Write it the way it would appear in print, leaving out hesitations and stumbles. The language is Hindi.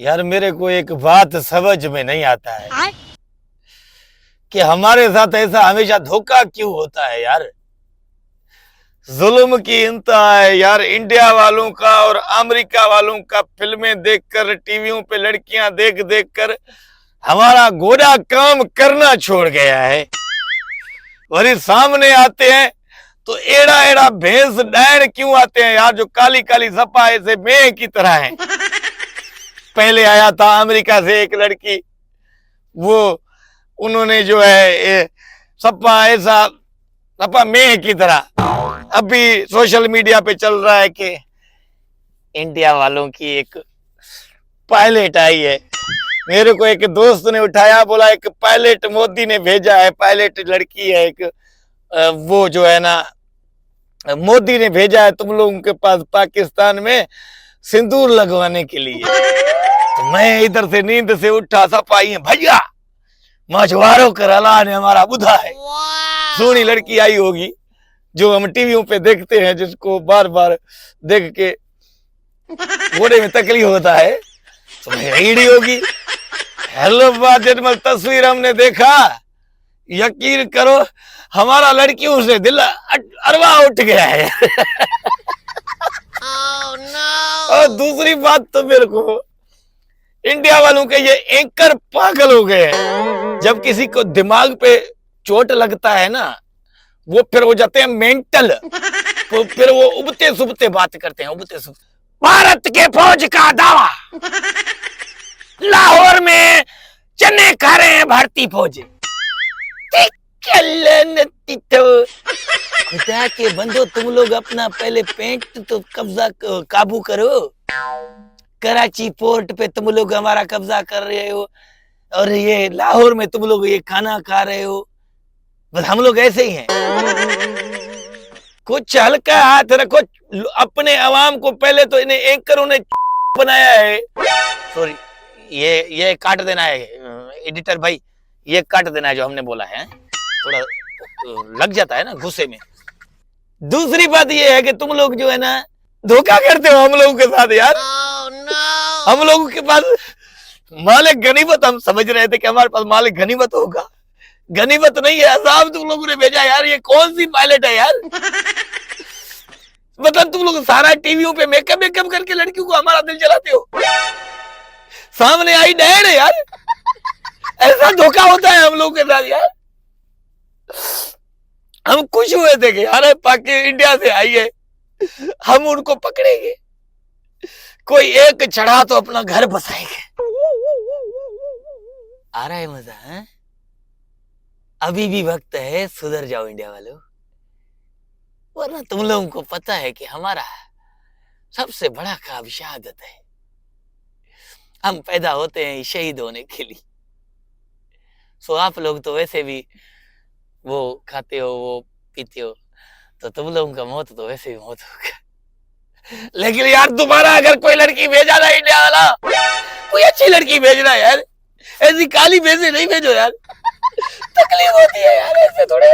यार मेरे को एक बात समझ में नहीं आता है कि हमारे साथ ऐसा हमेशा धोखा क्यों होता है यार। जुल्म की इंतहा है यार। इंडिया वालों का और अमेरिका वालों का फिल्में देखकर, टीवियों पे लड़कियां देख देख कर हमारा गोरा काम करना छोड़ गया है। और ये सामने आते हैं तो एड़ा एड़ा भैंस डैण क्यों आते हैं यार, जो काली काली सपा ऐसे मेह की तरह है। पहले आया था अमेरिका से एक लड़की, वो उन्होंने जो है सपा ऐसा सपा मेह की तरह। अभी सोशल मीडिया पे चल रहा है कि इंडिया वालों की एक पायलट आई है। मेरे को एक दोस्त ने उठाया, बोला एक पायलट मोदी ने भेजा है, पायलट लड़की है एक, वो जो है ना मोदी ने भेजा है तुम लोगों के पास पाकिस्तान में सिंदूर लगवाने के लिए। तो मैं इधर से नींद से उठा, सपाई है भैया मछुआरों कर अल्लाह ने हमारा बुधा है। सोनी लड़की आई होगी जो हम टीवियों पे देखते हैं, जिसको बार बार देख के घोड़े में तकलीफ होता है, तो ईडी होगी। हेलो बात तस्वीर हमने देखा, यकीन करो हमारा लड़कियों से दिल अरवा उठ गया है। oh, no. और दूसरी बात तो मेरे को इंडिया वालों के ये एंकर पागल हो गए हैं। जब किसी को दिमाग पे चोट लगता है ना, वो फिर हो जाते हैं मेंटल। तो फिर वो उबते सुबते बात करते हैं, उबते सुबते। भारत के फौज का दावा, लाहौर में चने खा रहे हैं भारतीय फौज। खुदा के बंदो, तुम लोग अपना पहले पेंट तो कब्जा काबू करो। कराची पोर्ट पे तुम लोग हमारा कब्जा कर रहे हो, और ये लाहौर में तुम लोग ये खाना खा रहे हो। बस हम लोग ऐसे ही हैं। कुछ हल्का हाथ रखो अपने अवाम को। पहले तो इन्हें एंकरों ने बनाया है। सॉरी, ये काट देना है एडिटर भाई, ये काट देना है जो हमने बोला है। थोड़ा लग जाता है ना गुस्से में। दूसरी बात ये है कि तुम लोग जो है ना धोखा करते हो हम लोगों के साथ यार। oh, no. हम लोगों के पास मालिक गनीमत, हम समझ रहे थे कि हमारे पास मालिक गनीमत होगा। गनीमत नहीं है, अजाब तुम लोगों ने भेजा यार। ये कौन सी पायलट है यार। मतलब तुम लोग सारा टीवियों पे मेकअप करके लड़कियों को हमारा दिल जलाते हो। सामने आई डैड है यार। ऐसा धोखा होता है हम लोगों के साथ यार। हम खुश हुए थे कि यार पाकिस्तान इंडिया से आई है, हम उनको पकड़ेंगे, कोई एक चढ़ा तो अपना घर बसाएंगे। आ रहा है मजा है? अभी भी वक्त है, सुधर जाओ इंडिया वालों, वरना तुम लोगों को पता है कि हमारा सबसे बड़ा ख्वाब शहादत है। हम पैदा होते हैं शहीद होने के लिए। सो आप लोग तो वैसे भी वो खाते हो, वो पीते हो, तो तुम लोगों का मौत तो वैसे भी मौत होगा। लेकिन यार दोबारा अगर कोई लड़की भेजा ना इंडिया वाला, कोई अच्छी लड़की भेजना यार, ऐसी काली भैंसे नहीं भेजो यार। तकलीफ होती है यार, ऐसे थोड़े।